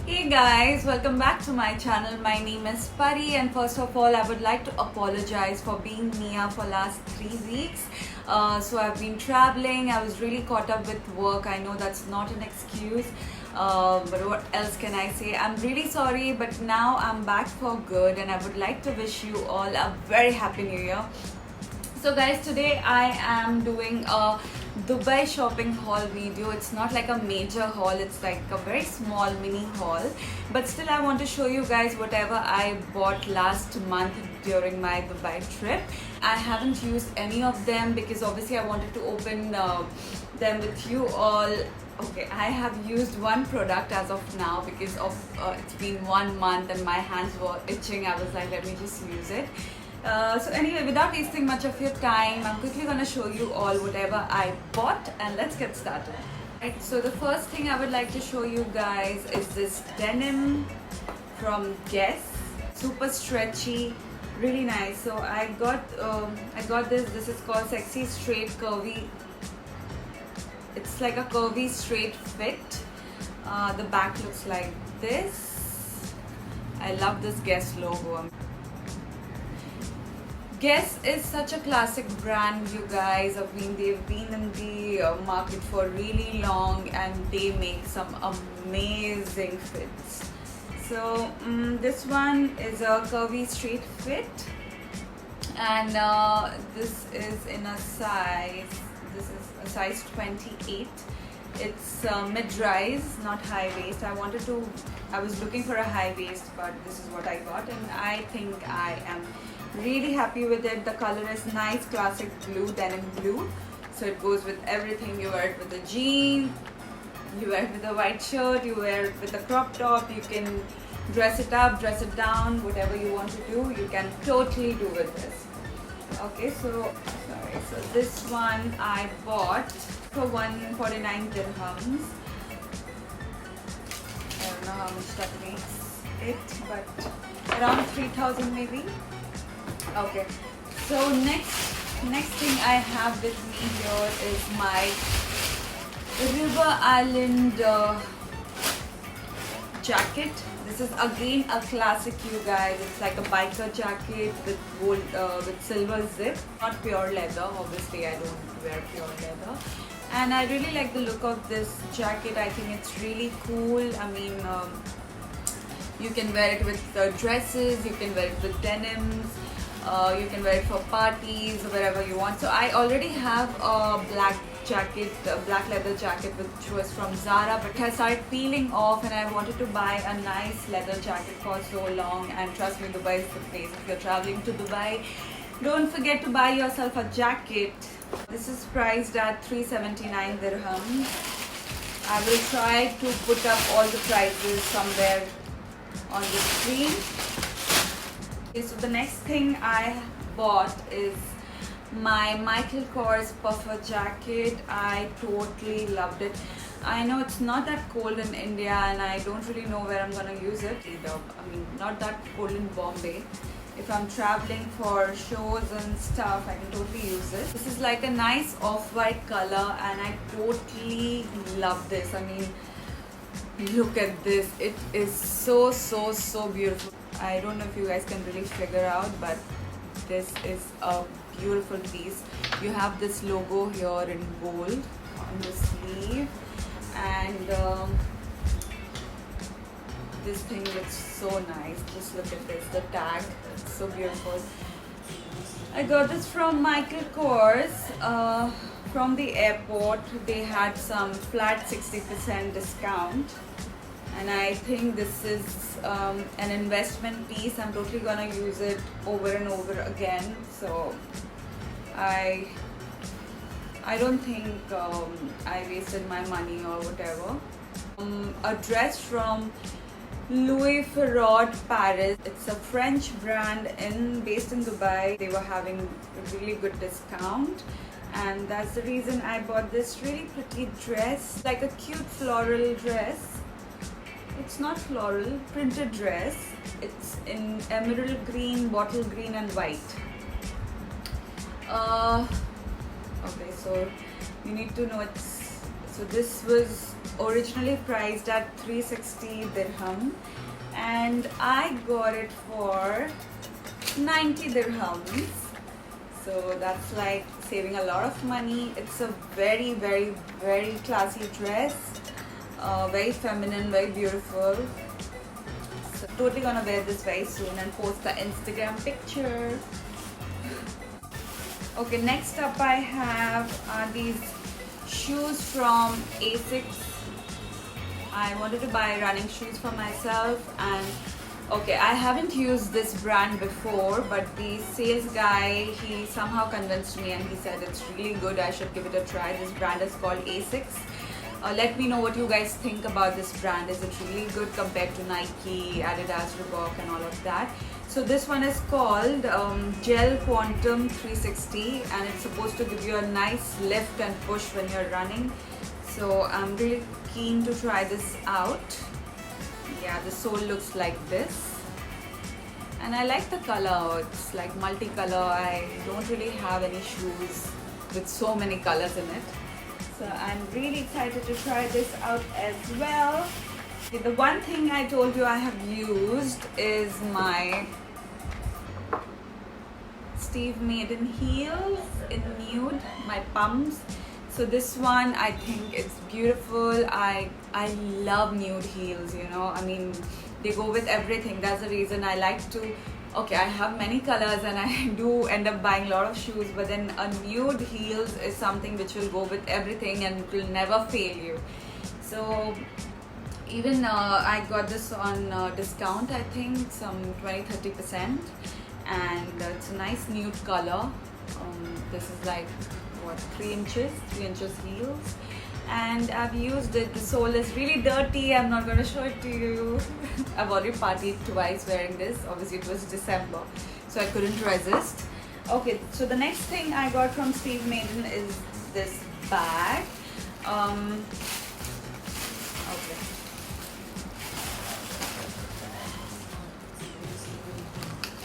Hey guys, welcome back to my channel. My name is Pari, and first of all I would like to apologize for being Mia for last 3 weeks. So I've been traveling. I was really caught up with work. I know that's not an excuse, but what else can I say? I'm really sorry, but now I'm back for good, and I would like to wish you all a very happy new year. So guys, today I am doing a Dubai shopping haul video. It's not like a major haul, it's like a very small mini haul, but still I want to show you guys whatever I bought last month during my Dubai trip. I haven't used any of them because obviously I wanted to open them with you all. Okay, I have used one product as of now because of it's been 1 month and my hands were itching. I was like, let me just use it. So anyway, without wasting much of your time, I'm quickly gonna show you all whatever I bought, and let's get started. Right, so the first thing I would like to show you guys is this denim from Guess. Super stretchy, really nice. So I got this. This is called Sexy Straight Curvy. It's like a curvy straight fit. The back looks like this. I love this Guess logo. Guess is such a classic brand, you guys. They've been in the market for really long, and they make some amazing fits. So this one is a curvy straight fit, and this is in a size. This is a size 28. It's mid-rise, not high waist. I was looking for a high waist, but this is what I got, and I think I am really happy with it. The color is nice, classic blue, denim blue. So it goes with everything. You wear it with a jean, you wear it with a white shirt, you wear it with a crop top. You can dress it up, dress it down, whatever you want to do, you can totally do with this. Okay, so this one I bought for 149 dirhams. I don't know how much that makes it, but around 3,000 maybe. Okay, so next thing I have with me here is my River Island jacket. This is again a classic, you guys. It's like a biker jacket with gold, with silver zip. Not pure leather, obviously I don't wear pure leather. And I really like the look of this jacket. I think it's really cool. I mean, you can wear it with dresses, you can wear it with denims. You can wear it for parties or wherever you want. So I already have a black jacket, a black leather jacket, which was from Zara, but it has started peeling off, and I wanted to buy a nice leather jacket for so long. And trust me, Dubai is the place. If you're traveling to Dubai, don't forget to buy yourself a jacket. This is priced at 379 dirhams. I will try to put up all the prices somewhere on the screen. Okay, so the next thing I bought is my Michael Kors puffer jacket. I totally loved it. I know it's not that cold in India, and I don't really know where I'm gonna use it either. I mean, not that cold in Bombay. If I'm traveling for shows and stuff, I can totally use this. This is like a nice off-white color, and I totally love this. I mean, look at this. It is so beautiful. I don't know if you guys can really figure out, but this is a beautiful piece. You have this logo here in gold on the sleeve, and this thing looks so nice. Just look at this, the tag, it's so beautiful. I got this from Michael Kors. From the airport, they had some flat 60% discount, and I think this is an investment piece. I'm totally gonna use it over and over again. So I don't think I wasted my money or whatever. A dress from Louis Vuitton Paris. It's a French brand based in Dubai. They were having a really good discount, and that's the reason I bought this really pretty dress, like a cute floral dress. It's not floral, printed dress. It's in emerald green, bottle green, and white. Okay, so you need to know it's So this was originally priced at 360 dirham and I got it for 90 dirhams. So that's like saving a lot of money. It's a very, very, very classy dress. Very feminine, very beautiful. So totally gonna wear this very soon and post the Instagram picture. Okay, next up I have these shoes from Asics. I wanted to buy running shoes for myself, and okay, I haven't used this brand before, but the sales guy, he somehow convinced me and he said it's really good, I should give it a try. This brand is called Asics. Let me know what you guys think about this brand. Is it really good compared to Nike, Adidas, Reebok and all of that? So this one is called Gel Quantum 360 and it's supposed to give you a nice lift and push when you're running. So I'm really keen to try this out. Yeah, the sole looks like this. And I like the color, it's like multicolor. I don't really have any shoes with so many colors in it. So I'm really excited to try this out as well. Okay, the one thing I told you I have used is my Steve Madden heels in nude, my pumps. So this one, I think it's beautiful. I love nude heels, you know. I mean, they go with everything. That's the reason I like to. Okay, I have many colors and I do end up buying a lot of shoes, but then a nude heels is something which will go with everything and will never fail you. So even I got this on discount, I think some 20-30%, and it's a nice nude color. This is like what, 3 inches heels, and I've used it. The sole is really dirty. I'm not going to show it to you. I've already partied twice wearing this. Obviously it was December, so I couldn't resist. Okay, so the next thing I got from Steve Madden is this bag. Okay.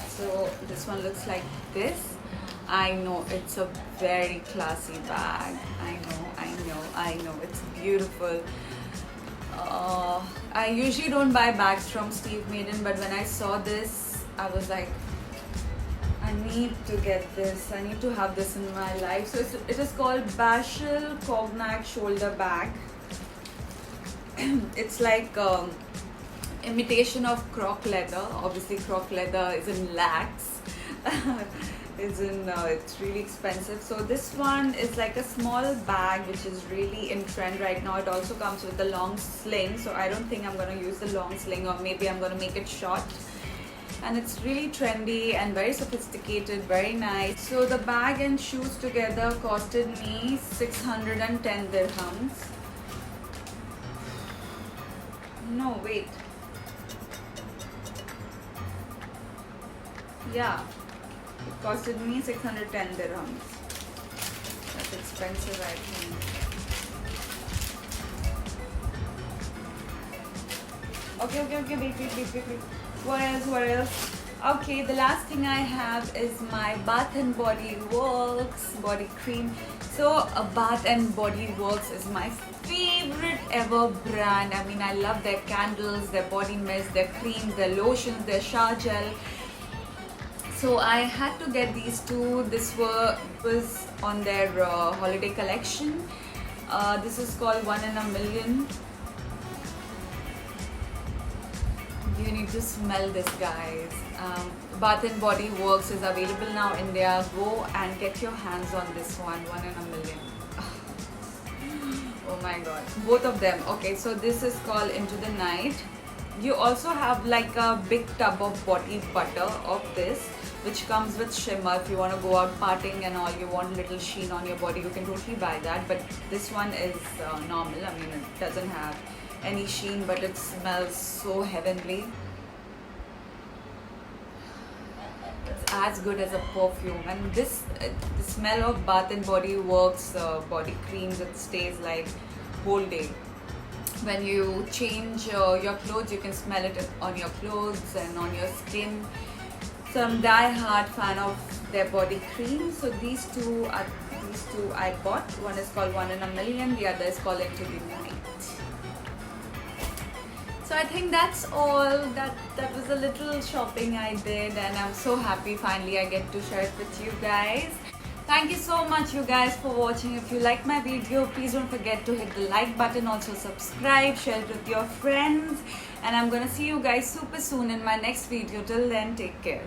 So this one looks like this. I know it's a very classy bag. I know. It's beautiful. I usually don't buy bags from Steve Madden, but when I saw this, I was like, I need to get this. I need to have this in my life. So it is called Bashel Cognac shoulder bag. It's like imitation of croc leather. Obviously, croc leather is in lax. It's really expensive. So this one is like a small bag which is really in trend right now. It also comes with a long sling, so I don't think I'm going to use the long sling, or maybe I'm going to make it short. And it's really trendy and very sophisticated, very nice. So the bag and shoes together costed me 610 dirhams. No, wait. Yeah. It costed me 610 dirhams. That's expensive, I think. Okay, wait. What else? Okay, the last thing I have is my Bath and Body Works body cream. So Bath and Body Works is my favorite ever brand. I mean, I love their candles, their body mist, their creams, their lotions, their shower gel. So I had to get these two. This was on their holiday collection. This is called 1 in a Million. You need to smell this, guys. Bath and Body Works is available now in India. Go and get your hands on this one, 1 in a Million. Oh my god, both of them. Okay, so this is called Into the Night. You also have like a big tub of body butter of this, which comes with shimmer. If you want to go out partying and all, you want little sheen on your body, you can totally buy that. But this one is normal. I mean, it doesn't have any sheen, but it smells so heavenly. It's as good as a perfume. And this the smell of Bath and Body Works body creams, it stays like whole day. When you change your clothes, you can smell it on your clothes and on your skin. So I'm die-hard fan of their body cream. So these these two I bought. One is called One in a Million, the other is called Into the Night. So I think that's all. That was a little shopping I did, and I'm so happy finally I get to share it with you guys. Thank you so much you guys for watching. If you like my video, please don't forget to hit the like button, also subscribe, share it with your friends, and I'm gonna see you guys super soon in my next video. Till then, take care.